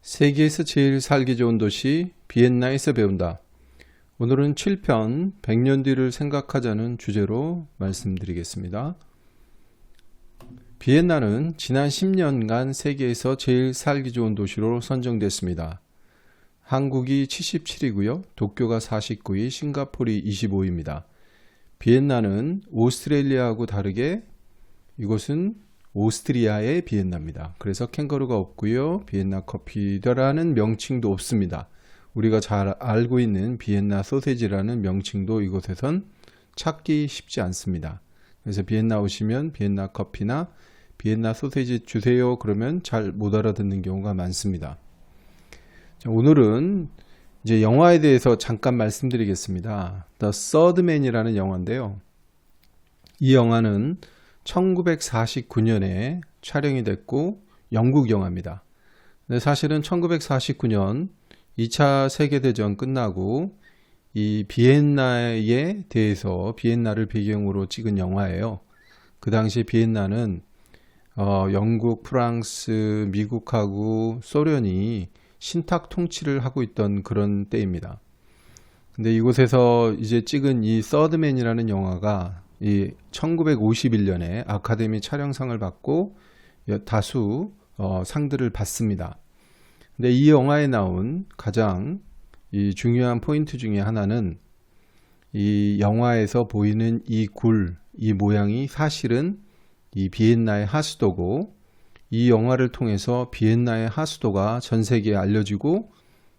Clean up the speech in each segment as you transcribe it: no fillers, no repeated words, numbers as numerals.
세계에서 제일 살기 좋은 도시 비엔나에서 배운다. 오늘은 7편 100년 뒤를 생각하자는 주제로 말씀드리겠습니다. 비엔나는 지난 10년간 세계에서 제일 살기 좋은 도시로 선정됐습니다. 한국이 77위고요. 도쿄가 49위, 싱가포르이 25위입니다. 비엔나는 오스트레일리아하고 다르게 이곳은 오스트리아의 비엔나입니다. 그래서 캥거루가 없고요. 비엔나 커피라는 명칭도 없습니다. 우리가 잘 알고 있는 비엔나 소세지라는 명칭도 이곳에선 찾기 쉽지 않습니다. 그래서 비엔나 오시면 비엔나 커피나 비엔나 소세지 주세요 그러면 잘 못 알아듣는 경우가 많습니다. 자, 오늘은 이제 영화에 대해서 잠깐 말씀드리겠습니다. The Third Man이라는 영화인데요. 이 영화는 1949년에 촬영이 됐고 영국 영화입니다. 근데 사실은 1949년 2차 세계대전 끝나고 이 비엔나에 대해서 비엔나를 배경으로 찍은 영화예요. 그 당시 비엔나는 영국, 프랑스, 미국하고 소련이 신탁 통치를 하고 있던 그런 때입니다. 근데 이곳에서 이제 찍은 이 서드맨이라는 영화가 이 1951년에 아카데미 촬영상을 받고 다수 상들을 받습니다. 근데 이 영화에 나온 가장 이 중요한 포인트 중에 하나는 이 영화에서 보이는 이 굴, 이 모양이 사실은 이 비엔나의 하수도고 이 영화를 통해서 비엔나의 하수도가 전 세계에 알려지고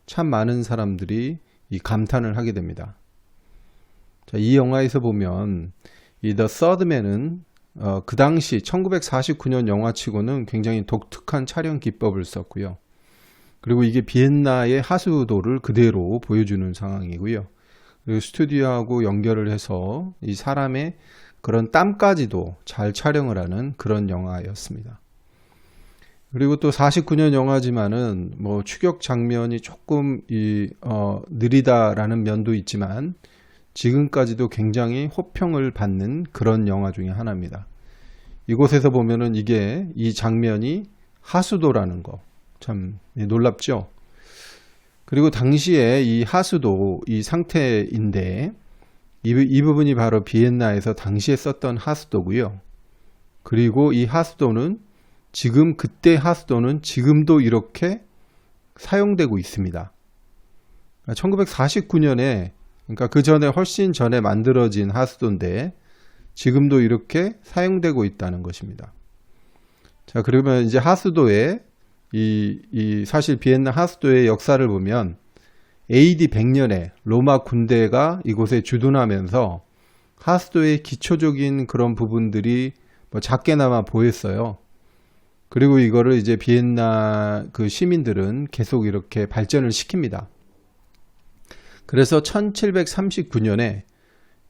참 많은 사람들이 이 감탄을 하게 됩니다. 자, 이 영화에서 보면 이 The Third Man은 그 당시 1949년 영화치고는 굉장히 독특한 촬영 기법을 썼고요. 그리고 이게 비엔나의 하수도를 그대로 보여주는 상황이고요. 그리고 스튜디오하고 연결을 해서 이 사람의 그런 땀까지도 잘 촬영을 하는 그런 영화였습니다. 그리고 또 49년 영화지만은 뭐 추격 장면이 조금 느리다라는 면도 있지만 지금까지도 굉장히 호평을 받는 그런 영화 중에 하나입니다. 이곳에서 보면은 이 장면이 하수도라는 거 참 놀랍죠. 그리고 당시에 이 하수도 이 상태인데 이 부분이 바로 비엔나에서 당시에 썼던 하수도고요. 그리고 이 하수도는 그때 하수도는 지금도 이렇게 사용되고 있습니다. 1949년에 그러니까 그 전에 훨씬 전에 만들어진 하수도인데 지금도 이렇게 사용되고 있다는 것입니다. 자, 그러면 이제 하수도의 사실 비엔나 하수도의 역사를 보면 AD 100년에 로마 군대가 이곳에 주둔하면서 하수도의 기초적인 그런 부분들이 뭐 작게나마 보였어요. 그리고 이거를 이제 비엔나 그 시민들은 계속 이렇게 발전을 시킵니다. 그래서 1739년에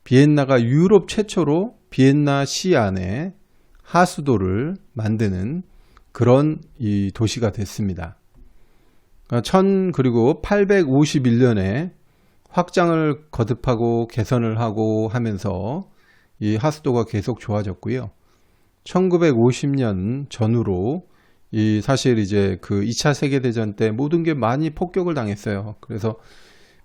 비엔나가 유럽 최초로 비엔나 시 안에 하수도를 만드는 그런 이 도시가 됐습니다. 그리고 851년에 확장을 거듭하고 개선을 하고 하면서 이 하수도가 계속 좋아졌고요. 1950년 전후로 사실 이제 그 2차 세계대전 때 모든 게 많이 폭격을 당했어요. 그래서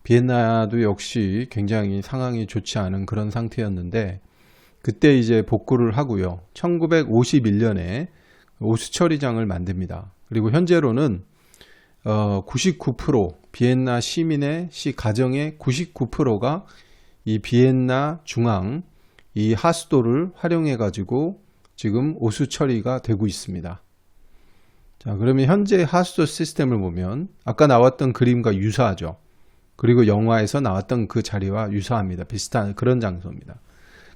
비엔나도 역시 굉장히 상황이 좋지 않은 그런 상태였는데 그때 이제 복구를 하고요. 1951년에 오수처리장을 만듭니다. 그리고 현재로는 99% 비엔나 시민의 가정의 99%가 이 비엔나 중앙 이 하수도를 활용해 가지고 지금 오수처리가 되고 있습니다. 자, 그러면 현재 하수도 시스템을 보면 아까 나왔던 그림과 유사하죠. 그리고 영화에서 나왔던 그 자리와 유사합니다. 비슷한 그런 장소입니다.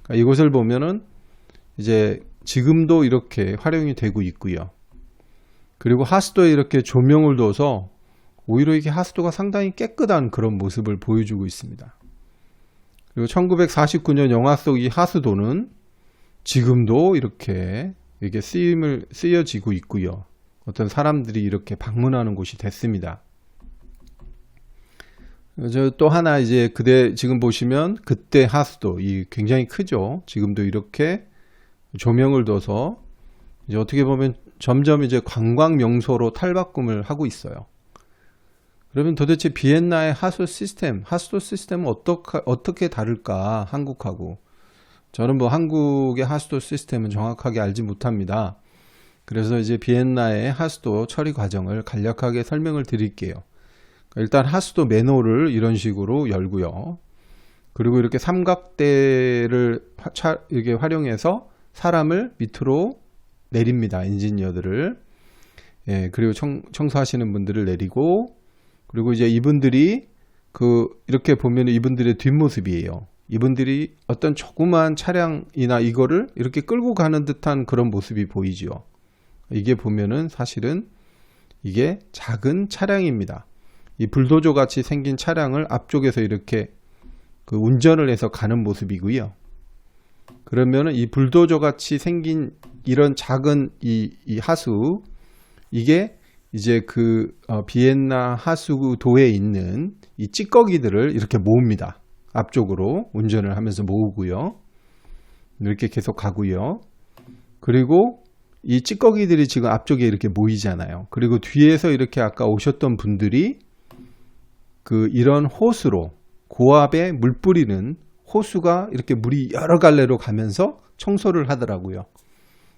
그러니까 이곳을 보면은 이제 지금도 이렇게 활용이 되고 있고요. 그리고 하수도에 이렇게 조명을 둬서 오히려 이게 하수도가 상당히 깨끗한 그런 모습을 보여주고 있습니다. 그리고 1949년 영화 속 이 하수도는 지금도 이렇게 쓰여지고 있고요. 어떤 사람들이 이렇게 방문하는 곳이 됐습니다. 또 하나 이제 지금 보시면 그때 하수도 굉장히 크죠. 지금도 이렇게 조명을 둬서 이제 어떻게 보면 점점 이제 관광 명소로 탈바꿈을 하고 있어요. 그러면 도대체 비엔나의 하수도 시스템은 어떻게 다를까, 한국하고? 저는 뭐 한국의 하수도 시스템은 정확하게 알지 못합니다. 그래서 이제 비엔나의 하수도 처리 과정을 간략하게 설명을 드릴게요. 일단 하수도 매너를 이런 식으로 열고요. 그리고 이렇게 삼각대를 이렇게 활용해서 사람을 밑으로 내립니다. 엔지니어들을. 예, 그리고 청소하시는 분들을 내리고, 그리고 이제 이분들이 이렇게 보면 이분들의 뒷모습이에요. 이분들이 어떤 조그만 차량이나 이거를 이렇게 끌고 가는 듯한 그런 모습이 보이지요. 이게 보면은 사실은 이게 작은 차량입니다. 이 불도저 같이 생긴 차량을 앞쪽에서 이렇게 운전을 해서 가는 모습이고요. 그러면은 이 불도저 같이 생긴 이런 작은 이 하수, 이게 이제 비엔나 하수도에 있는 이 찌꺼기들을 이렇게 모읍니다. 앞쪽으로 운전을 하면서 모으고요. 이렇게 계속 가고요. 그리고 이 찌꺼기들이 지금 앞쪽에 이렇게 모이잖아요. 그리고 뒤에서 이렇게 아까 오셨던 분들이 이런 호수로, 고압에 물 뿌리는 호수가 이렇게 물이 여러 갈래로 가면서 청소를 하더라고요.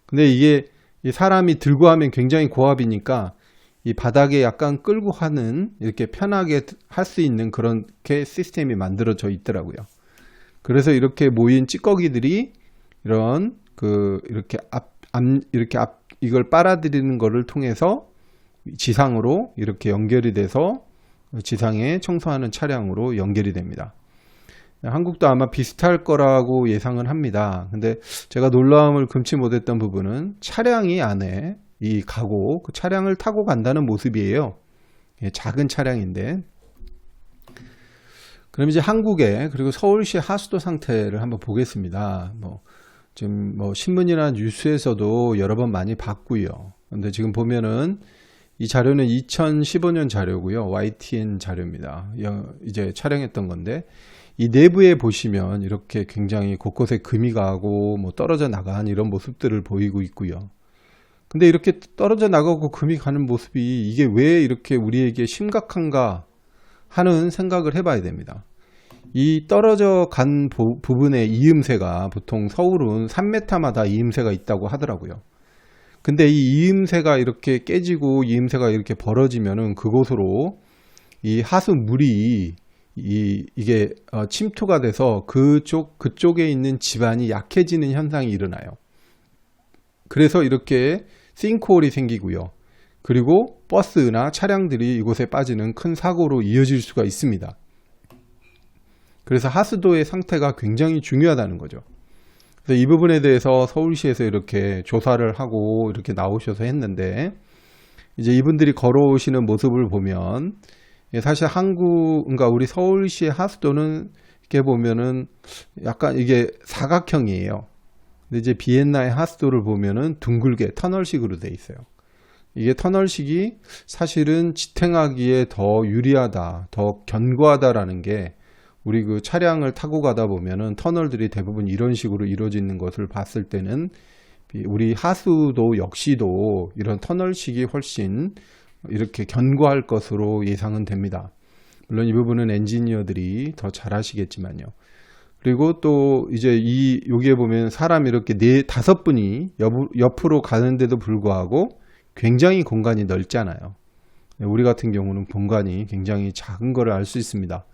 근데 이게 사람이 들고 하면 굉장히 고압이니까 이 바닥에 약간 끌고 하는, 이렇게 편하게 할 수 있는 그렇게 시스템이 만들어져 있더라고요. 그래서 이렇게 모인 찌꺼기들이 이걸 빨아들이는 거를 통해서 지상으로 이렇게 연결이 돼서 지상에 청소하는 차량으로 연결이 됩니다. 한국도 아마 비슷할 거라고 예상은 합니다. 근데 제가 놀라움을 금치 못했던 부분은 차량이 안에 가고 그 차량을 타고 간다는 모습이에요. 작은 차량인데. 그럼 이제 한국의, 그리고 서울시 하수도 상태를 한번 보겠습니다. 지금 신문이나 뉴스에서도 여러 번 많이 봤고요. 근데 지금 보면은 이 자료는 2015년 자료고요. YTN 자료입니다. 이제 촬영했던 건데, 이 내부에 보시면 이렇게 굉장히 곳곳에 금이 가고 떨어져 나간 이런 모습들을 보이고 있고요. 근데 이렇게 떨어져 나가고 금이 가는 모습이 이게 왜 이렇게 우리에게 심각한가 하는 생각을 해봐야 됩니다. 이 떨어져 간 부분의 이음새가, 보통 서울은 3m마다 이음새가 있다고 하더라고요. 근데 이 이음새가 이렇게 깨지고 이음새가 이렇게 벌어지면은 그곳으로 이 하수물이 이게 침투가 돼서 그쪽에 있는 지반이 약해지는 현상이 일어나요. 그래서 이렇게 싱크홀이 생기고요. 그리고 버스나 차량들이 이곳에 빠지는 큰 사고로 이어질 수가 있습니다. 그래서 하수도의 상태가 굉장히 중요하다는 거죠. 그래서 이 부분에 대해서 서울시에서 이렇게 조사를 하고 이렇게 나오셔서 했는데, 이제 이분들이 걸어오시는 모습을 보면 사실 그러니까 우리 서울시의 하수도는 이렇게 보면은 약간 이게 사각형이에요. 근데 이제 비엔나의 하수도를 보면은 둥글게 터널식으로 돼 있어요. 이게 터널식이 사실은 지탱하기에 더 유리하다, 더 견고하다라는 게, 우리 차량을 타고 가다 보면은 터널들이 대부분 이런 식으로 이루어지는 것을 봤을 때는 우리 하수도 역시도 이런 터널식이 훨씬 이렇게 견고할 것으로 예상은 됩니다. 물론 이 부분은 엔지니어들이 더 잘 하시겠지만요. 그리고 또 이제 여기에 보면 사람 이렇게 5분이 옆으로 가는데도 불구하고 굉장히 공간이 넓잖아요. 우리 같은 경우는 공간이 굉장히 작은 거를 알 수 있습니다.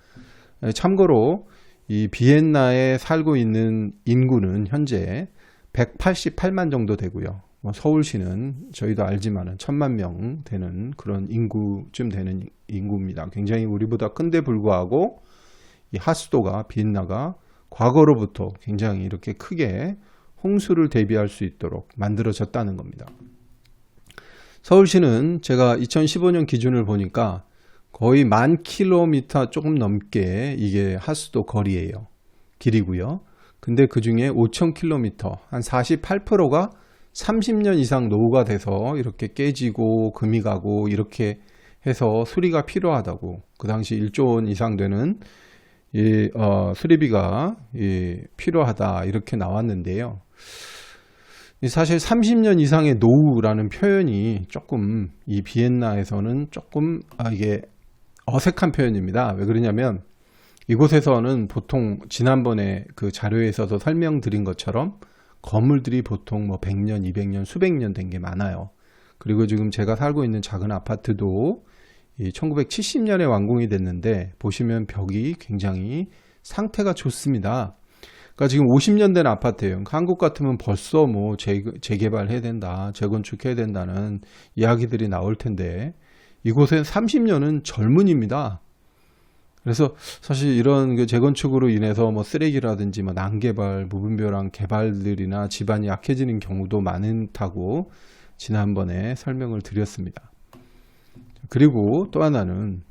참고로 이 비엔나에 살고 있는 인구는 현재 188만 정도 되고요. 서울시는 저희도 알지만은 1000만 명 되는 그런 인구쯤 되는 인구입니다. 굉장히 우리보다 큰데 불구하고 이 하수도가, 비엔나가 과거로부터 굉장히 이렇게 크게 홍수를 대비할 수 있도록 만들어졌다는 겁니다. 서울시는 제가 2015년 기준을 보니까 거의 10,000km 조금 넘게 이게 하수도 거리예요. 길이고요. 근데 그 중에 5,000km, 한 48%가 30년 이상 노후가 돼서 이렇게 깨지고 금이 가고 이렇게 해서 수리가 필요하다고, 그 당시 1조 원 이상 되는 수리비가 필요하다 이렇게 나왔는데요. 사실 30년 이상의 노후라는 표현이 조금 이 비엔나에서는 조금 이게 어색한 표현입니다. 왜 그러냐면 이곳에서는 보통 지난번에 그 자료에서도 설명드린 것처럼 건물들이 보통 뭐 100년, 200년, 수백 년 된 게 많아요. 그리고 지금 제가 살고 있는 작은 아파트도 1970년에 완공이 됐는데 보시면 벽이 굉장히 상태가 좋습니다. 그러니까 지금 50년 된 아파트예요. 한국 같으면 벌써 뭐 재개발해야 된다, 재건축해야 된다는 이야기들이 나올 텐데 이곳은 30년은 젊은입니다. 그래서 사실 이런 그 재건축으로 인해서 뭐 쓰레기라든지 뭐 난개발, 무분별한 개발들이나 집안이 약해지는 경우도 많다고 지난번에 설명을 드렸습니다. 그리고 또 하나는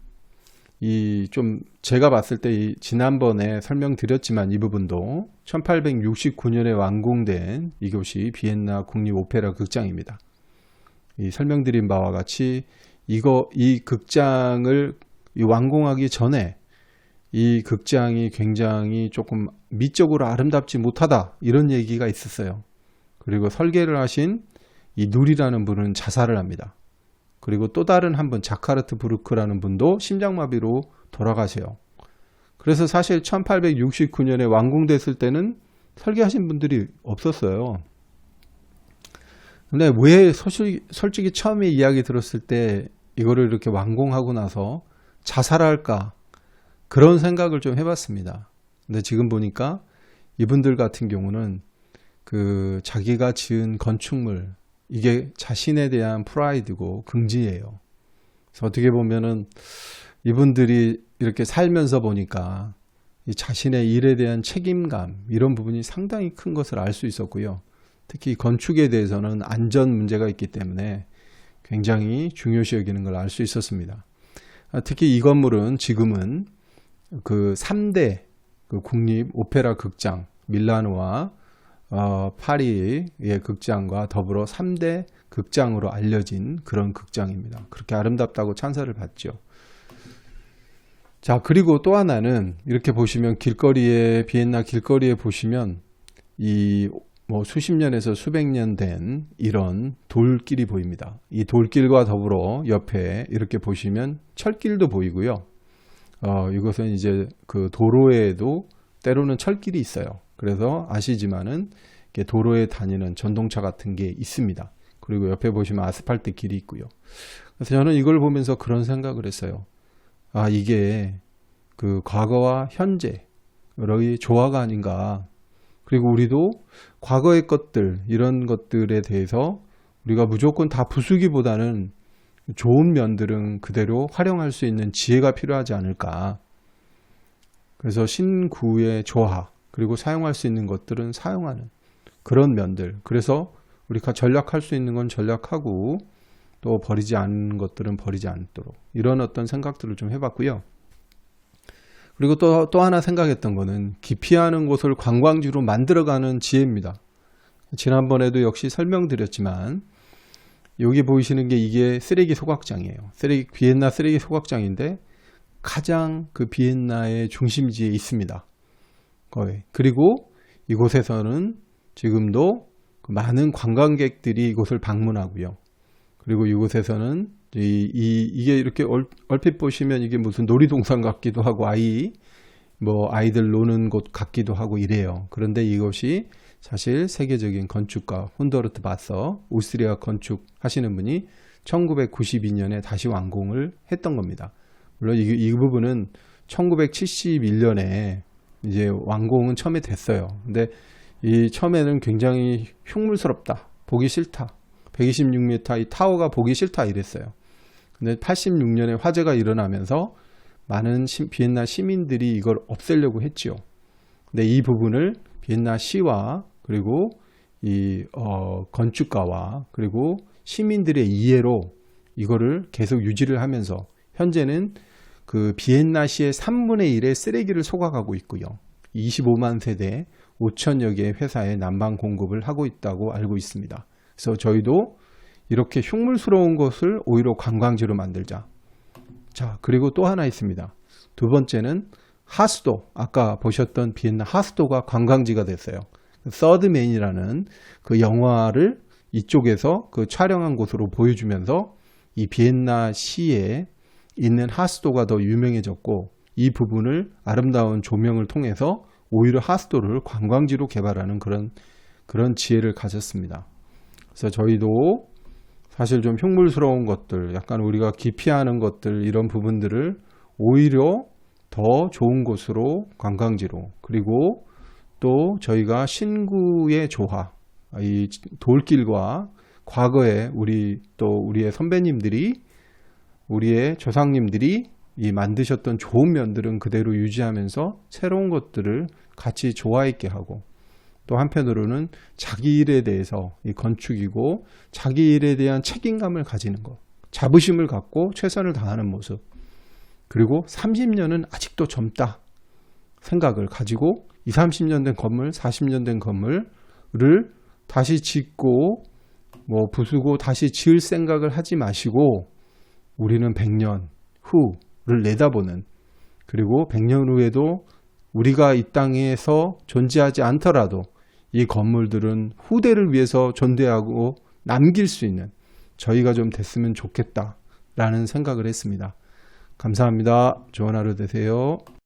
좀 제가 봤을 때 지난번에 설명드렸지만 이 부분도 1869년에 완공된 이곳이 비엔나 국립 오페라 극장입니다. 이 설명드린 바와 같이 이 극장을 완공하기 전에 이 극장이 굉장히 조금 미적으로 아름답지 못하다 이런 얘기가 있었어요. 그리고 설계를 하신 이 누리라는 분은 자살을 합니다. 그리고 또 다른 한 분 자카르트 부르크라는 분도 심장마비로 돌아가세요. 그래서 사실 1869년에 완공됐을 때는 설계하신 분들이 없었어요. 근데 왜 솔직히 처음에 이야기 들었을 때 이거를 이렇게 완공하고 나서 자살할까 그런 생각을 좀 해봤습니다. 근데 지금 보니까 이분들 같은 경우는 그 자기가 지은 건축물 이게 자신에 대한 프라이드고 긍지예요. 그래서 어떻게 보면은 이분들이 이렇게 살면서 보니까 이 자신의 일에 대한 책임감 이런 부분이 상당히 큰 것을 알 수 있었고요. 특히 건축에 대해서는 안전 문제가 있기 때문에 굉장히 중요시 여기는 걸 알 수 있었습니다. 특히 이 건물은 지금은 그 3대 그 국립 오페라 극장 밀라노와 파리의 극장과 더불어 3대 극장으로 알려진 그런 극장입니다. 그렇게 아름답다고 찬사를 받죠. 그리고 또 하나는 이렇게 보시면 비엔나 길거리에 보시면 뭐 수십 년에서 수백 년 된 이런 돌길이 보입니다. 이 돌길과 더불어 옆에 이렇게 보시면 철길도 보이고요. 이것은 이제 그 도로에도 때로는 철길이 있어요. 그래서 아시지만은 도로에 다니는 전동차 같은 게 있습니다. 그리고 옆에 보시면 아스팔트 길이 있고요. 그래서 저는 이걸 보면서 그런 생각을 했어요. 이게 그 과거와 현재의 조화가 아닌가. 그리고 우리도 과거의 것들, 이런 것들에 대해서 우리가 무조건 다 부수기보다는 좋은 면들은 그대로 활용할 수 있는 지혜가 필요하지 않을까. 그래서 신구의 조화, 그리고 사용할 수 있는 것들은 사용하는 그런 면들. 그래서 우리가 전략할 수 있는 건 전략하고 또 버리지 않는 것들은 버리지 않도록 이런 어떤 생각들을 좀 해봤고요. 그리고 또 하나 생각했던 거는 기피하는 곳을 관광지로 만들어가는 지혜입니다. 지난번에도 역시 설명드렸지만 여기 보이시는 게 이게 쓰레기 소각장이에요. 비엔나 쓰레기 소각장인데 가장 그 비엔나의 중심지에 있습니다. 거의. 그리고 이곳에서는 지금도 많은 관광객들이 이곳을 방문하고요. 그리고 이곳에서는 이게 이렇게 얼핏 보시면 이게 무슨 놀이동산 같기도 하고 아이들 노는 곳 같기도 하고 이래요. 그런데 이것이 사실 세계적인 건축가 훈더르트 바서 오스트리아 건축 하시는 분이 1992년에 다시 완공을 했던 겁니다. 물론 이 부분은 1971년에 이제 완공은 처음에 됐어요. 근데 이 처음에는 굉장히 흉물스럽다, 보기 싫다, 126m 이 타워가 보기 싫다 이랬어요. 근데 86년에 화재가 일어나면서 많은 비엔나 시민들이 이걸 없애려고 했죠. 근데 이 부분을 비엔나 시와 그리고 건축가와 그리고 시민들의 이해로 이거를 계속 유지를 하면서 현재는 그 비엔나 시의 3분의 1의 쓰레기를 소각하고 있고요. 25만 세대 5천여 개의 회사에 난방 공급을 하고 있다고 알고 있습니다. 그래서 저희도 이렇게 흉물스러운 것을 오히려 관광지로 만들자. 그리고 또 하나 있습니다. 두 번째는 하수도, 아까 보셨던 비엔나 하수도가 관광지가 됐어요. 서드맨이라는 그 영화를 이쪽에서 그 촬영한 곳으로 보여주면서 이 비엔나 시의 있는 하수도가 더 유명해졌고 이 부분을 아름다운 조명을 통해서 오히려 하수도를 관광지로 개발하는 그런 지혜를 가졌습니다. 그래서 저희도 사실 좀 흉물스러운 것들, 약간 우리가 기피하는 것들 이런 부분들을 오히려 더 좋은 곳으로 관광지로, 그리고 또 저희가 신구의 조화, 이 돌길과 과거에 우리의 선배님들이, 우리의 조상님들이 이 만드셨던 좋은 면들은 그대로 유지하면서 새로운 것들을 같이 조화 있게 하고, 또 한편으로는 자기 일에 대해서 이 건축이고 자기 일에 대한 책임감을 가지는 것, 자부심을 갖고 최선을 다하는 모습, 그리고 30년은 아직도 젊다 생각을 가지고 20, 30년 된 건물, 40년 된 건물을 다시 짓고 부수고 다시 지을 생각을 하지 마시고 우리는 100년 후를 내다보는, 그리고 100년 후에도 우리가 이 땅에서 존재하지 않더라도 이 건물들은 후대를 위해서 존재하고 남길 수 있는 저희가 좀 됐으면 좋겠다라는 생각을 했습니다. 감사합니다. 좋은 하루 되세요.